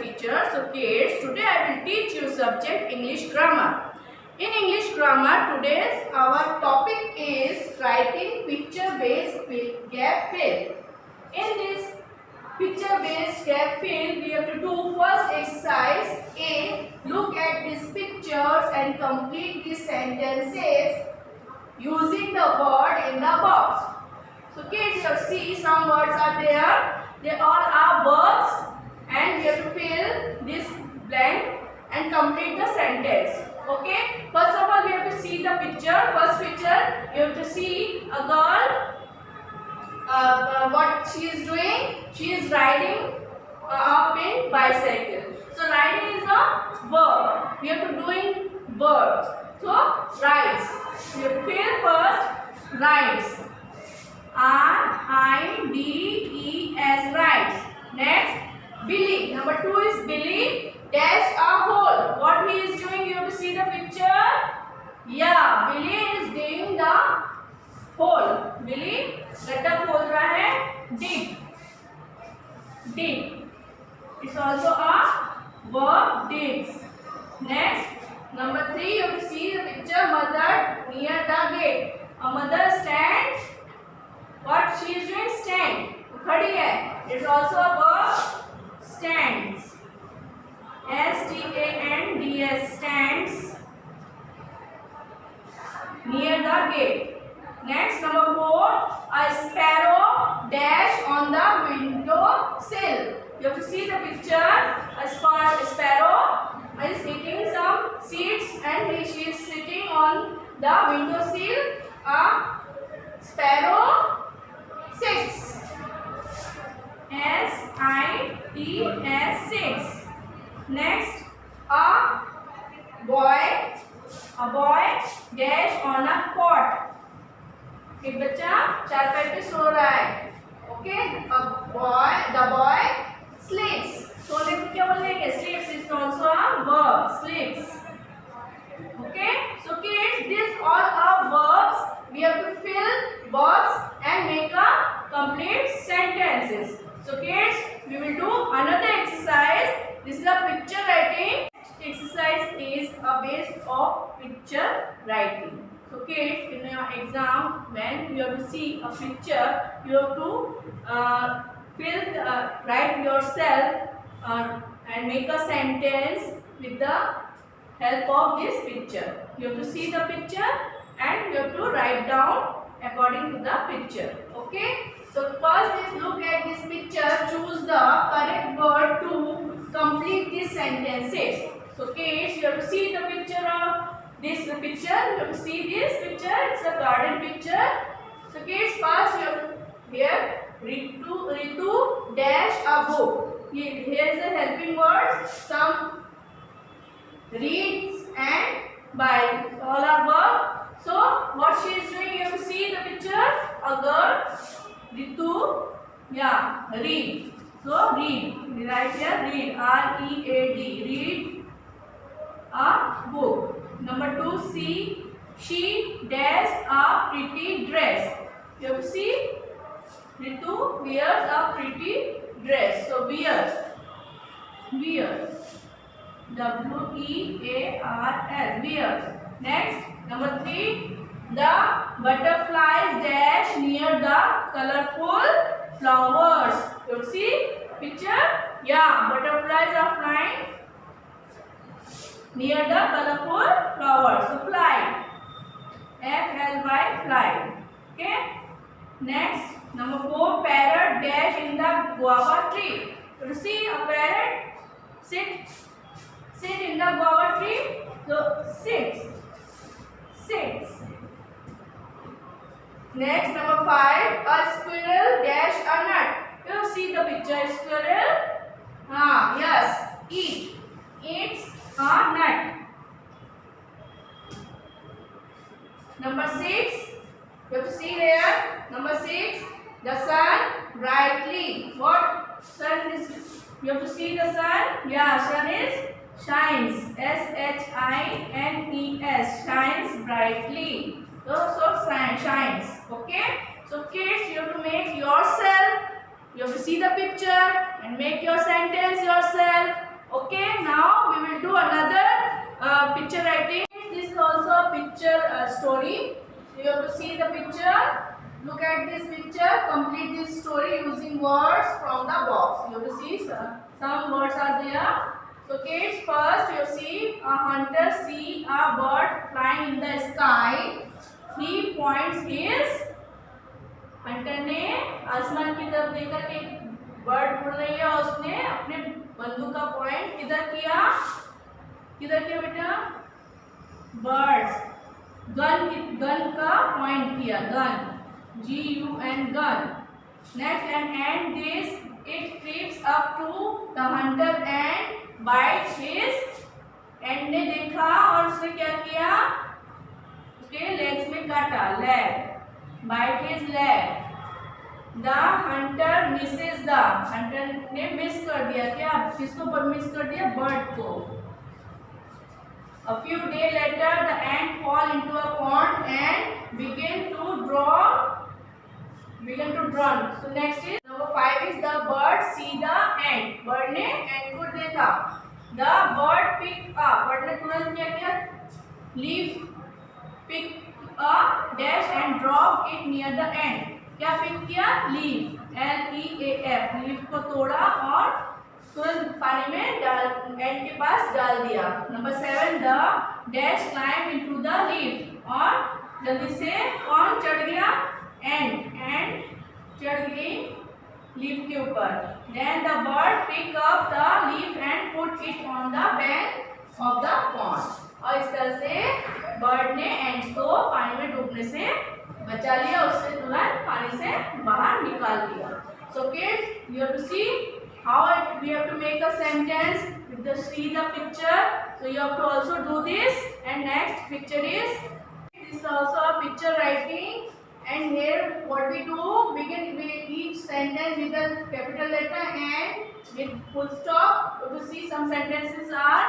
teacher. So kids, today I will teach you subject English grammar. In English grammar, today's our topic is writing picture-based gap fill. In this picture-based gap fill, we have to do first exercise A. Look at these pictures and complete the sentences using the word in the box. So kids, you see some words are there. They all are verbs and we have to fill this blank and complete the sentence. Okay. First of all, we have to see the picture. First picture, you have to see a girl. What she is doing? She is riding up in bicycle. So riding is a verb. We have to doing verbs. So rides. We have to fill first rides. R-I-D-E-S, rides. Next, Billy. Number 2 is Billy dash a hole. What he is doing? You have to see the picture. Yeah, Billy is digging the hole. Billy गड्ढा खोद रहा है. Dig. Dig. It's also a verb. Digs. Next, number 3. You have to see the picture. Mother near the gate. A mother stands. What she is doing? Stand. खड़ी है. It's also a verb. Stands. S-T-A-N-D-S. Stands near the gate. Next, number 4. A sparrow dash on the window sill. You have to see the picture. A sparrow is eating some seeds and she is sitting on the window sill. A sparrow sits. S-I-T-S, sits. Next, a boy dash on a cot. एक बच्चा चारपाई पे सो रहा है. Okay. The boy sleeps. सोने को क्या बोलेंगे? Sleeps is also a verb. Sleeps. Okay. So kids, these all are verbs. We have to fill verbs and make a complete sentences. So kids, we will do another exercise. This is a picture writing. Exercise is a base of picture writing. So kids, in your exam, when you have to see a picture, you have to write yourself and make a sentence with the help of this picture. You have to see the picture and you have to write down according to the picture. Okay. So first is look at this picture. Choose the correct word to complete these sentences. So kids, you have to see the picture of this picture. You have to see this picture. It's a garden picture. So kids, first you have to here Ritu dash a book. Here is the helping words. Some reads and buys. All are verb. So what she is doing? You have to see the picture. A girl. Ritu. Yeah. Read. So read. We write here read. R-E-A-D. Read a book. Number 2, see. She dash a pretty dress. You have to see. Ritu wears a pretty dress. So wears. Wears. W-E-A-R-S. Wears. Next. Number 3. The butterflies dash near the colorful flowers. You have to see picture. Yeah. Butterflies are flying near the colorful flowers. So fly. F-L-Y, fly. Okay. Next, number 4. Parrot dash in the guava tree. You see a parrot sit in the guava tree. So sits. Next, number 5. A squirrel dash a nut. You see the picture. Squirrel. Yes. Eats a nut. Number 6. You have to see here. Number 6. The sun brightly. What sun is? You have to see the sun. Yeah, sun is shines. S-H-I-N-E-S. Shines brightly. So shines. Okay. So kids, you have to make yourself. You have to see the picture and make your sentence yourself. Okay, now we will do another picture writing. This is also a picture story. You have to see the picture. Look at this picture. Complete this story using words from the box. You have to see some words are there. So kids, first you see a hunter see a bird flying in the sky. He points his Hunter ने आसमान की तरफ देखा कि bird उड़ रही है और उसने अपने बंदूक का पॉइंट किधर किया बेटा बर्ड्स गन का पॉइंट किया gun GUN gun next and this it creeps up to the hunter and bites his hand ने देखा और उसने क्या किया उसके लेग्स में काटा leg bite his leg. The hunter misses the hunter ने मिस कर दिया क्या किसको मिस कर दिया बर्ड को. A few days later the ant fall into a pond and began to drown. So next is number 5 is the bird see the ant. bird ने ant को देखा. The bird pick up. bird ने तुरंत क्या किया leaf pick a dash and drop it near the end. क्या pick किया leaf LEAF leaf को तोड़ा और तुरंत पानी में डाल एंड के पास डाल दिया. Number 7 the dash climb into the leaf और जल्दी से कौन चढ़ गया एंड चढ़ गई लीफ के ऊपर. then the bird pick up the leaf and put it on the bank of the pond. और इस तरह से बर्ड ने एंट को पानी में डूबने से बचा लिया उससे तुरंत पानी से बाहर निकाल दिया. So kids, you have to see how we have to make a sentence with the see the picture. So you have to also do this. And next picture is also a picture writing. And here what we do, begin with each sentence with a capital letter and with full stop. You have to see some sentences are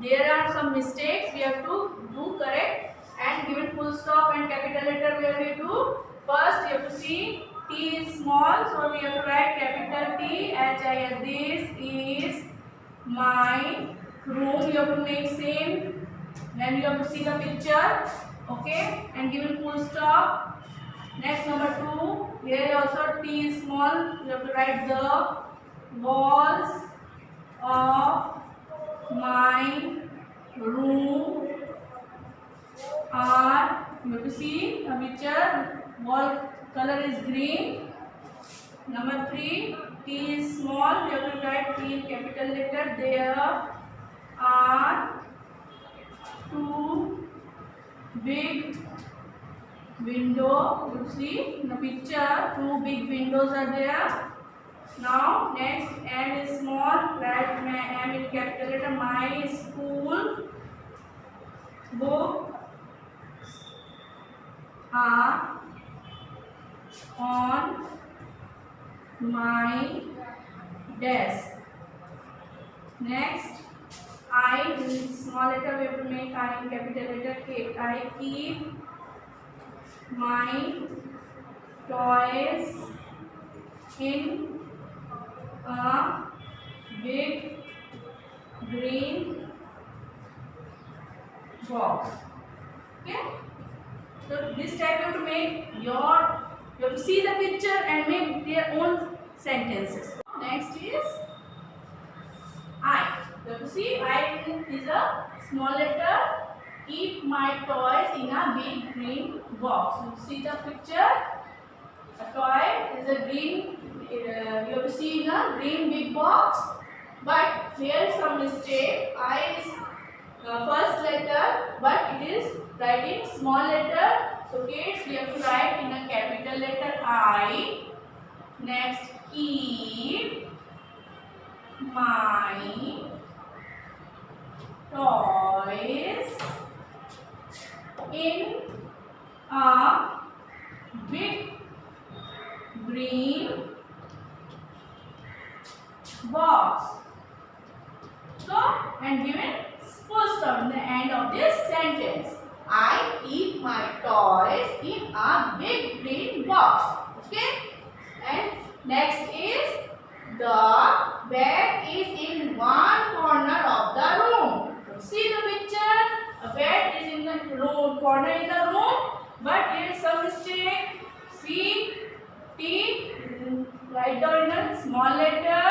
there are some mistakes we have to do correct and given full stop and capital letter where we do. First you have to see T is small, so we have to write capital T HIS. This is my room. You have to make same. Then you have to see the picture, okay, and given full stop. Next number 2. Here also T is small. You have to write the walls of my room are. You have to see the picture. Wall color is green. Number 3. T is small. You have to write T in capital letter. There are 2 big window. You see in the picture 2 big windows are there. Now next M is small. Write M in capital letter. My school books are on my desk. Next I in small letter we have to make I in capital letter K. I keep my toys in a big green box. Okay, so this type you have to make you have to see the picture and make their own sentences. Next is I. You have to see I is a small letter. Keep my toys in a big green box. You see the picture. A toy is a green. You have to see in a green big box. But here is some mistake. I is first letter, but it is writing small letter. So kids, we have to write in a capital letter I. Next, keep my toys in a big green box. So, and given full stop in the end of this sentence. I keep my toys in a big green box. Okay? And next is the bag is in one corner. room, corner in the room, but here is some mistake. C T, write down in a small letter.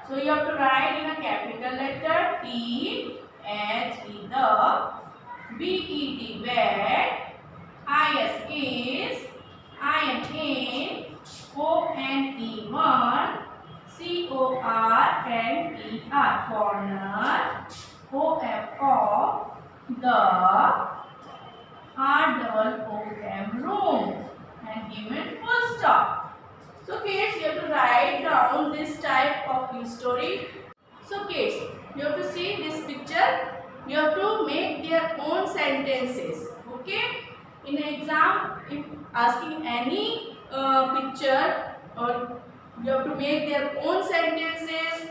So you have to write in a capital letter T H E the B E T bed, I S is, I N in, O N E one, C O R N E R corner, O F O the, R double O M room, and given full stop. So kids, you have to write down this type of story. So kids, you have to see this picture. You have to make their own sentences. Okay? In an exam, if asking any picture, or you have to make their own sentences.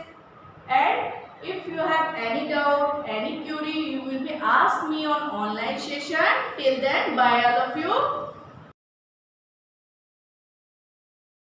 And if you have any doubt, any query, you will be asked me on online session. Till then, bye all of you.